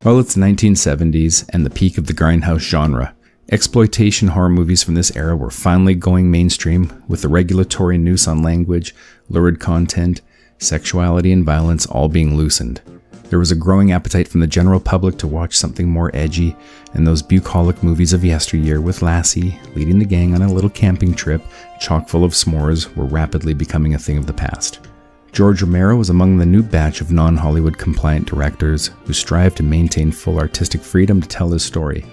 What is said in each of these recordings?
Well, it's the 1970s and the peak of the grindhouse genre. Exploitation horror movies from this era were finally going mainstream, with the regulatory noose on language, lurid content, sexuality, and violence all being loosened. There was a growing appetite from the general public to watch something more edgy, and those bucolic movies of yesteryear with Lassie leading the gang on a little camping trip chock full of s'mores were rapidly becoming a thing of the past. George Romero was among the new batch of non-Hollywood compliant directors who strive to maintain full artistic freedom to tell his story.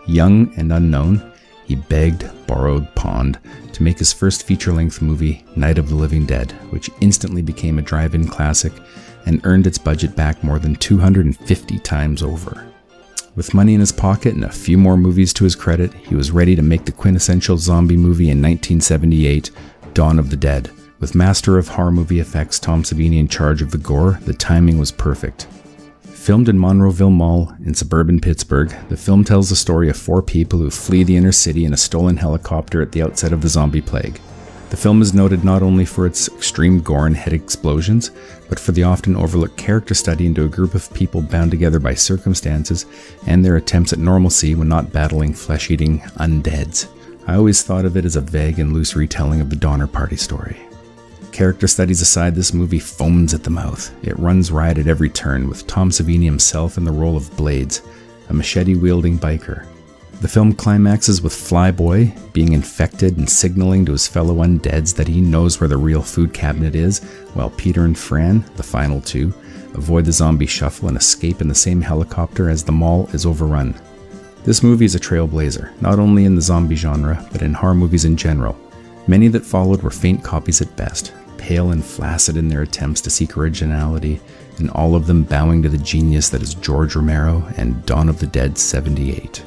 Young and unknown, he begged, borrowed, pawned to make his first feature-length movie, Night of the Living Dead, which instantly became a drive-in classic and earned its budget back more than 250 times over. With money in his pocket and a few more movies to his credit, he was ready to make the quintessential zombie movie in 1978, Dawn of the Dead. With master of horror movie effects Tom Savini in charge of the gore, the timing was perfect. Filmed in Monroeville Mall in suburban Pittsburgh, the film tells the story of 4 people who flee the inner city in a stolen helicopter at the outset of the zombie plague. The film is noted not only for its extreme gore and head explosions, but for the often overlooked character study into a group of people bound together by circumstances and their attempts at normalcy when not battling flesh-eating undeads. I always thought of it as a vague and loose retelling of the Donner Party story. Character studies aside, this movie foams at the mouth. It runs riot at every turn, with Tom Savini himself in the role of Blades, a machete-wielding biker. The film climaxes with Flyboy being infected and signaling to his fellow undeads that he knows where the real food cabinet is, while Peter and Fran, the final two, avoid the zombie shuffle and escape in the same helicopter as the mall is overrun. This movie is a trailblazer, not only in the zombie genre, but in horror movies in general. Many that followed were faint copies at best, pale and flaccid in their attempts to seek originality, and all of them bowing to the genius that is George Romero and Dawn of the Dead 78.